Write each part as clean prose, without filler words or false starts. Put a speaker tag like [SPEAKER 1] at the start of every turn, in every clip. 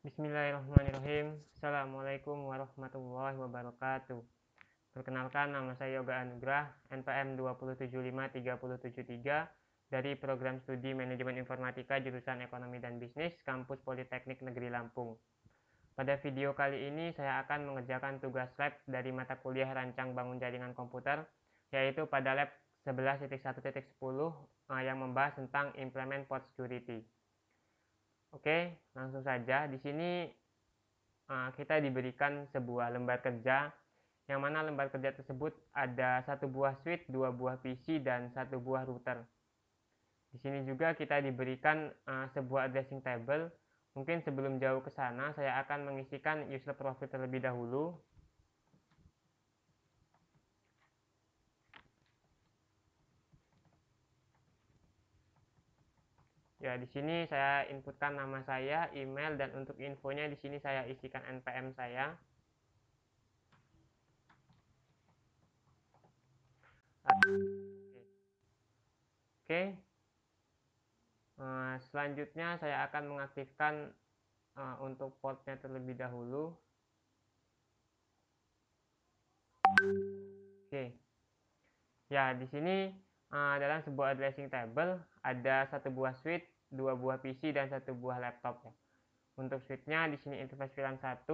[SPEAKER 1] Bismillahirrahmanirrahim. Assalamualaikum warahmatullahi wabarakatuh. Perkenalkan, nama saya Yoga Anugrah, NPM 2775373 dari Program Studi Manajemen Informatika jurusan Ekonomi dan Bisnis, Kampus Politeknik Negeri Lampung. Pada video kali ini saya akan mengerjakan tugas lab dari mata kuliah Rancang Bangun Jaringan Komputer, yaitu pada lab 11.1.10 yang membahas tentang Implement Port Security. Oke, langsung saja. Di sini kita diberikan sebuah lembar kerja, yang mana lembar kerja tersebut ada satu buah switch, dua buah PC, dan satu buah router. Di sini juga kita diberikan sebuah addressing table. Mungkin sebelum jauh ke sana, saya akan mengisikan user profile terlebih dahulu. Ya, di sini saya inputkan nama saya, email, dan untuk infonya di sini saya isikan NPM saya. Oke. Selanjutnya saya akan mengaktifkan untuk portnya terlebih dahulu. Oke. Ya, di sini dalam sebuah addressing table ada satu buah switch, dua buah PC, dan satu buah laptop ya. Untuk switchnya di sini interface VLAN 1,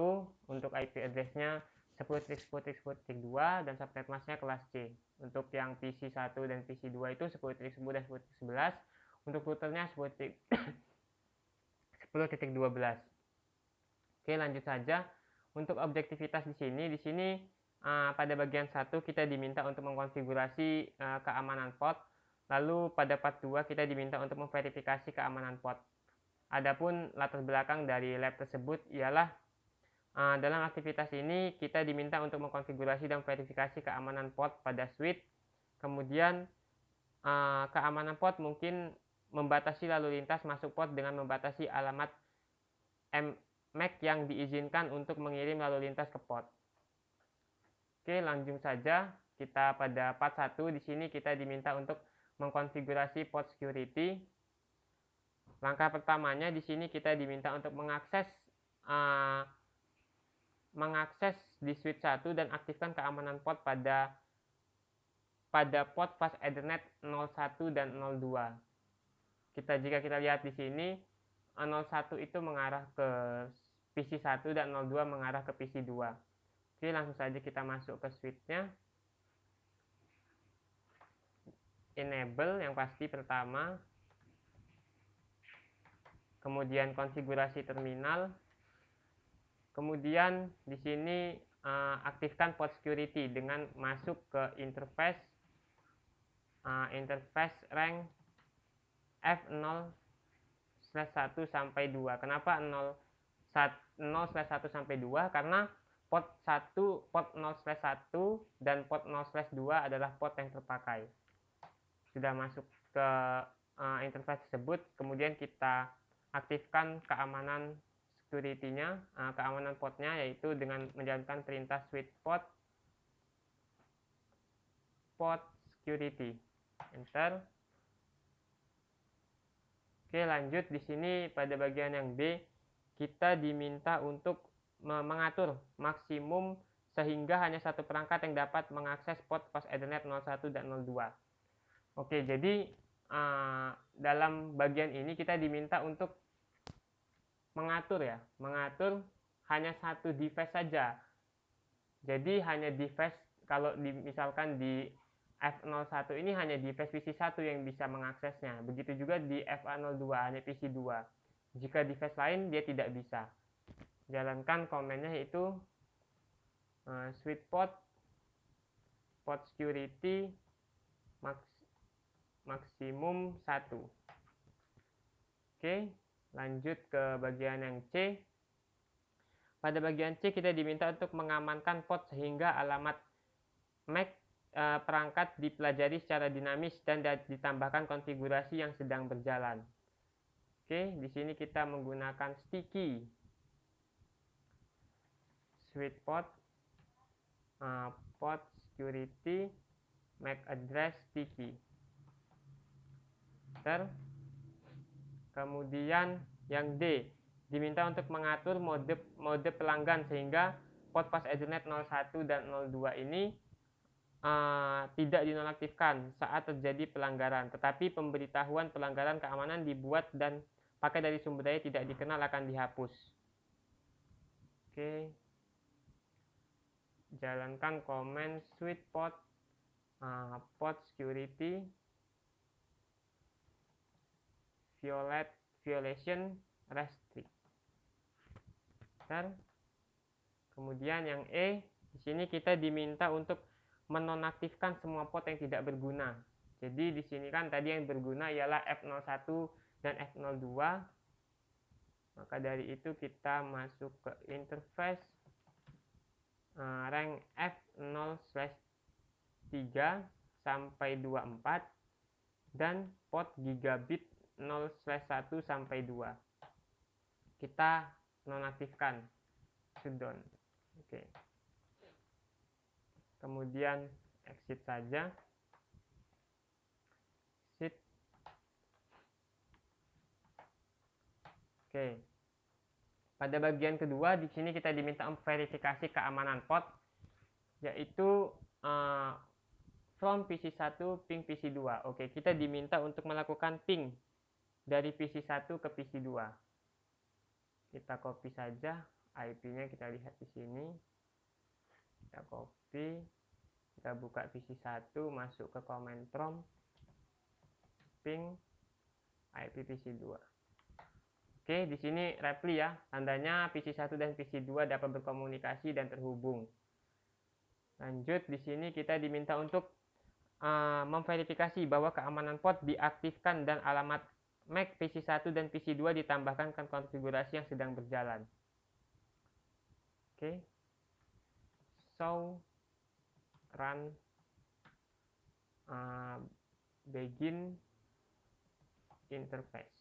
[SPEAKER 1] untuk IP addressnya 10.10.10.2 dan subnet masknya kelas C. Untuk yang PC 1 dan PC 2 itu 10.10 dan 10.11. Untuk routernya 10.12. Oke, lanjut saja. Untuk objektivitas di sini pada bagian 1 kita diminta untuk mengkonfigurasi keamanan port. Lalu pada part 2 kita diminta untuk memverifikasi keamanan port. Adapun latar belakang dari lab tersebut ialah dalam aktivitas ini kita diminta untuk mengkonfigurasi dan verifikasi keamanan port pada switch. Kemudian keamanan port mungkin membatasi lalu lintas masuk port dengan membatasi alamat MAC yang diizinkan untuk mengirim lalu lintas ke port. Oke, langsung saja kita pada part 1. Di sini kita diminta untuk mengkonfigurasi port security. Langkah pertamanya di sini kita diminta untuk mengakses di switch 1 dan aktifkan keamanan port pada port fast Ethernet 01 dan 02. Jika kita lihat di sini 01 itu mengarah ke PC 1 dan 02 mengarah ke PC 2. Oke, langsung saja kita masuk ke switchnya. Enable yang pasti pertama. Kemudian konfigurasi terminal. Kemudian di sini aktifkan port security dengan masuk ke interface rank F0/1 sampai 2. Kenapa 0/1 sampai 2? Karena port 0/1 dan port 0/2 adalah port yang terpakai. Sudah masuk ke interface tersebut, kemudian kita aktifkan keamanan security-nya, keamanan portnya, yaitu dengan menjalankan perintah switch port security. Enter. Oke, lanjut di sini pada bagian yang B, kita diminta untuk mengatur maksimum sehingga hanya satu perangkat yang dapat mengakses port fast Ethernet 01 dan 02. Oke, jadi dalam bagian ini kita diminta untuk mengatur hanya satu device saja. Jadi hanya device, kalau misalkan di F01 ini hanya device PC 1 yang bisa mengaksesnya. Begitu juga di FA02 hanya PC 2. Jika device lain dia tidak bisa. Jalankan komennya yaitu switch port security maksimum 1. Oke, lanjut ke bagian yang C. Pada bagian C kita diminta untuk mengamankan port sehingga alamat MAC perangkat dipelajari secara dinamis dan ditambahkan konfigurasi yang sedang berjalan. Oke, di sini kita menggunakan sticky switch port security MAC address sticky. Kemudian yang D, diminta untuk mengatur mode pelanggan sehingga port fast Ethernet 01 dan 02 ini tidak dinonaktifkan saat terjadi pelanggaran, tetapi pemberitahuan pelanggaran keamanan dibuat dan pakai dari sumber daya tidak dikenal akan dihapus. Oke, jalankan command suite port security violation restrict. Kemudian yang E, di sini kita diminta untuk menonaktifkan semua port yang tidak berguna. Jadi di sini kan tadi yang berguna ialah F01 dan F02. Maka dari itu kita masuk ke interface rank F0/3 sampai 24 dan port gigabit 0/1 sampai 2. Kita nonaktifkan shutdown. Oke. Kemudian exit saja. Exit. Oke. Pada bagian kedua di sini kita diminta memverifikasi keamanan port, yaitu from PC1 ping PC2. Oke, kita diminta untuk melakukan ping dari PC1 ke PC2. Kita copy saja IP-nya, kita lihat di sini. Kita copy, kita buka PC1, masuk ke command prompt, ping IP PC2. Oke, di sini reply ya, tandanya PC1 dan PC2 dapat berkomunikasi dan terhubung. Lanjut, di sini kita diminta untuk memverifikasi bahwa keamanan port diaktifkan dan alamat MAC PC1 dan PC2 ditambahkan ke konfigurasi yang sedang berjalan. Oke. So, run begin interface.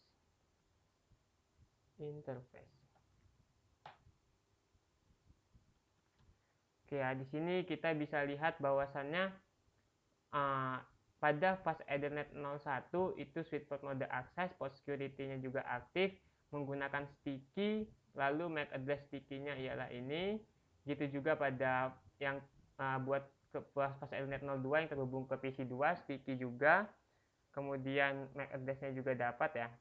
[SPEAKER 1] Oke ya, di sini kita bisa lihat bahwasannya pada fast Ethernet 01 itu switchport mode access, port security-nya juga aktif menggunakan sticky, lalu MAC address sticky-nya ialah ini. Gitu juga pada yang buat ke fast Ethernet 02 yang terhubung ke PC2 sticky juga. Kemudian MAC address-nya juga dapat ya.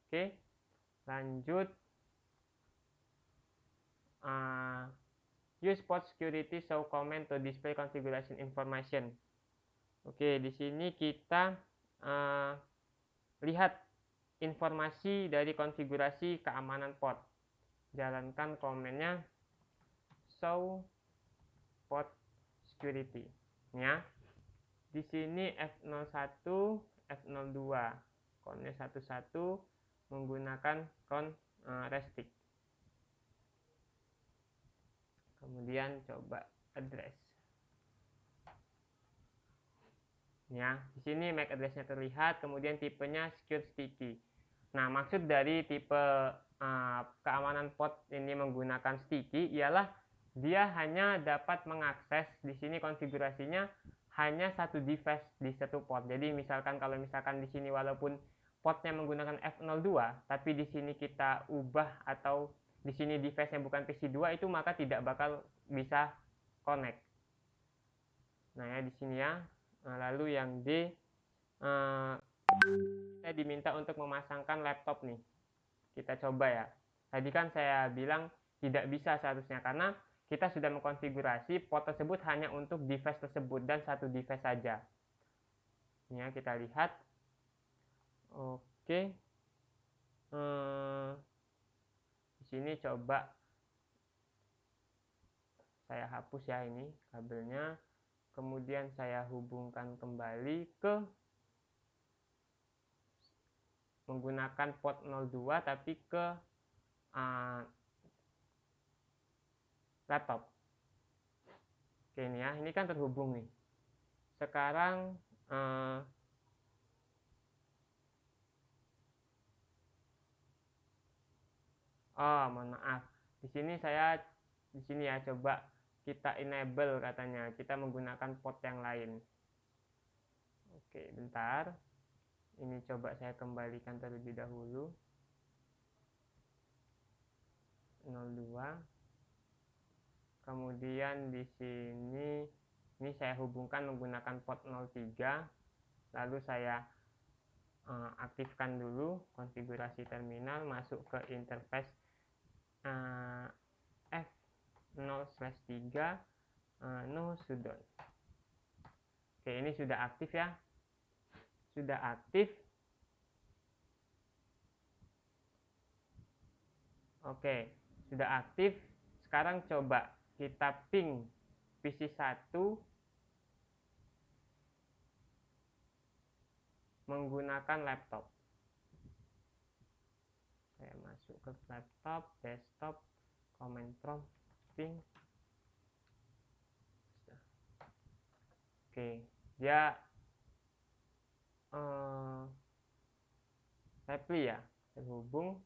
[SPEAKER 1] Oke. Lanjut, use port security show command to display configuration information. Oke, di sini kita lihat informasi dari konfigurasi keamanan port. Jalankan komennya show port security. Ya. Di sini F01, F02. Konnya 11 menggunakan kon restrict. Kemudian coba address. Ya, di sini MAC address-nya terlihat, kemudian tipenya secure sticky. Nah, maksud dari tipe keamanan port ini menggunakan sticky ialah dia hanya dapat mengakses, di sini konfigurasinya hanya satu device di satu port. Jadi misalkan kalau misalkan di sini walaupun portnya menggunakan F02, tapi di sini kita ubah atau di sini device-nya bukan PC2 itu maka tidak bakal bisa connect. Nah, ya di sini ya. Nah, lalu yang D, saya diminta untuk memasangkan laptop nih. Kita coba ya. Tadi kan saya bilang tidak bisa seharusnya karena kita sudah mengkonfigurasi port tersebut hanya untuk device tersebut dan satu device saja. Ini ya, kita lihat. Oke. Di sini coba saya hapus ya ini kabelnya. Kemudian saya hubungkan kembali ke menggunakan port 02 tapi ke laptop. Oke, ini ya, ini kan terhubung nih. Sekarang mohon maaf. Di sini ya coba kita enable katanya. Kita menggunakan port yang lain. Oke, bentar. Ini coba saya kembalikan terlebih dahulu. F02. Kemudian di sini ini saya hubungkan menggunakan port 03. Lalu saya aktifkan dulu konfigurasi terminal, masuk ke interface F0/3 no shutdown. Oke, ini sudah aktif ya. Sudah aktif. Oke, sudah aktif. Sekarang coba kita ping PC1 menggunakan laptop. Saya masuk ke laptop, desktop, command prompt, ping. Oke, dia Reply ya, terhubung.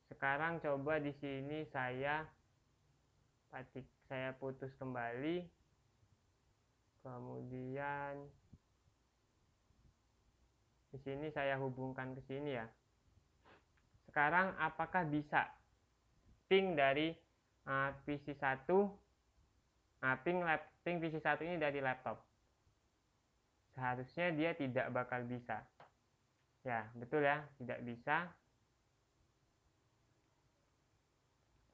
[SPEAKER 1] Sekarang coba di sini saya putus kembali, kemudian di sini saya hubungkan ke sini ya. Sekarang apakah bisa ping dari PC1, ping PC1 ini dari laptop? Seharusnya dia tidak bakal bisa. Ya, betul ya, tidak bisa.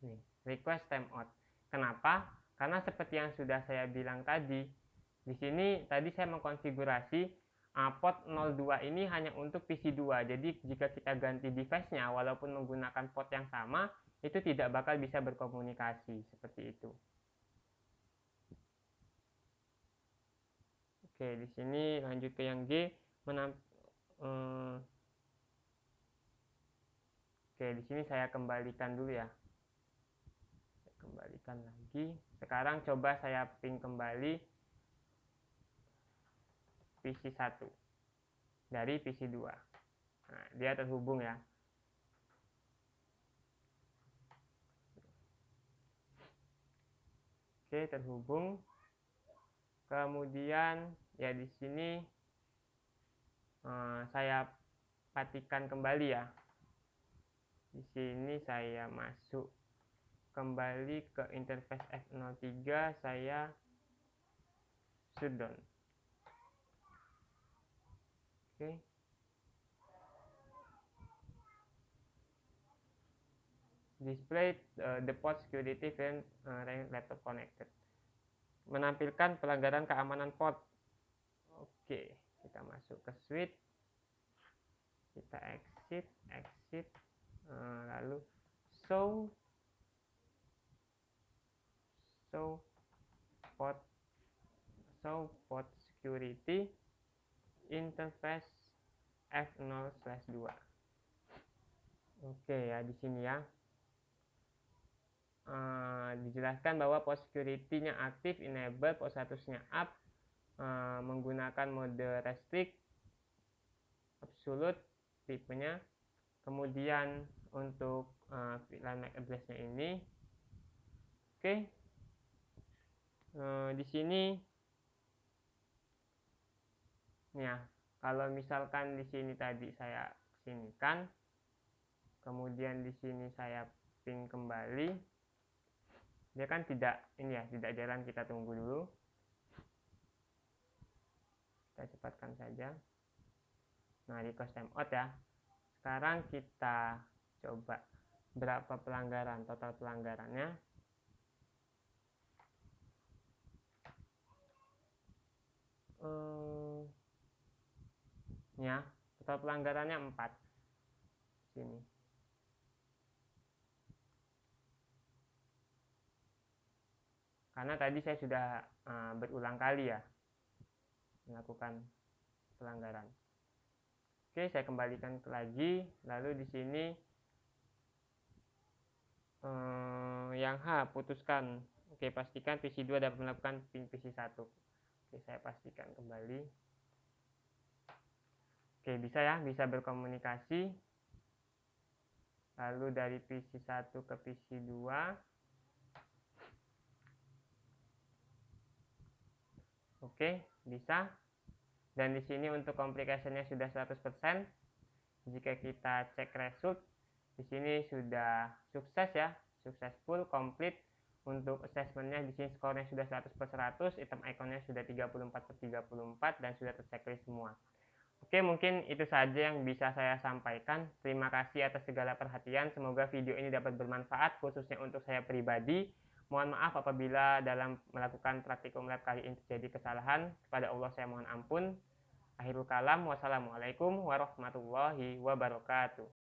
[SPEAKER 1] Nih, request timeout. Kenapa? Karena seperti yang sudah saya bilang tadi, di sini tadi saya mengkonfigurasi port 02 ini hanya untuk PC2. Jadi jika kita ganti device-nya walaupun menggunakan port yang sama, itu tidak bakal bisa berkomunikasi seperti itu. Oke, di sini lanjut ke yang G. Oke, di sini saya kembalikan dulu ya. Saya kembalikan lagi. Sekarang coba saya ping kembali PC1 dari PC2. Nah, dia terhubung ya. Oke, terhubung. Kemudian ya di sini saya pastikan kembali ya. Di sini saya masuk kembali ke interface F03, saya shutdown. Oke. Display the port security when laptop connected. Menampilkan pelanggaran keamanan port. Oke, kita masuk ke switch. Kita exit, lalu show port security interface F0/2. Oke ya, di sini ya dijelaskan bahwa port security-nya aktif, enable, port statusnya up, menggunakan mode restrict, absolute tipenya. Kemudian untuk VLAN MAC address-nya ini, oke. Di sini ya, kalau misalkan di sini tadi saya sinikan, kemudian di sini saya ping kembali, dia kan tidak ini ya, tidak jalan. Kita tunggu dulu, kita cepatkan saja. Nah, request timeout ya. Sekarang kita coba berapa pelanggaran, total pelanggarannya. Ya, total pelanggarannya 4 sini. Karena tadi saya sudah berulang kali ya melakukan pelanggaran. Oke, saya kembalikan lagi. Lalu di sini yang H putuskan. Oke, pastikan PC2 dapat melakukan ping PC1. Oke, saya pastikan kembali. Oke, bisa ya, bisa berkomunikasi. lalu dari PC 1 ke PC 2. Oke, bisa. Dan di sini untuk complication-nya sudah 100%. Jika kita cek result, di sini sudah sukses ya, successful, complete. Untuk assessment-nya di sini skornya sudah 100/100, item icon-nya sudah 34/34 dan sudah terchecklist semua. Oke, mungkin itu saja yang bisa saya sampaikan. Terima kasih atas segala perhatian. Semoga video ini dapat bermanfaat khususnya untuk saya pribadi. Mohon maaf apabila dalam melakukan praktikum lab kali ini terjadi kesalahan. Kepada Allah saya mohon ampun. Akhirul kalam, wassalamualaikum warahmatullahi wabarakatuh.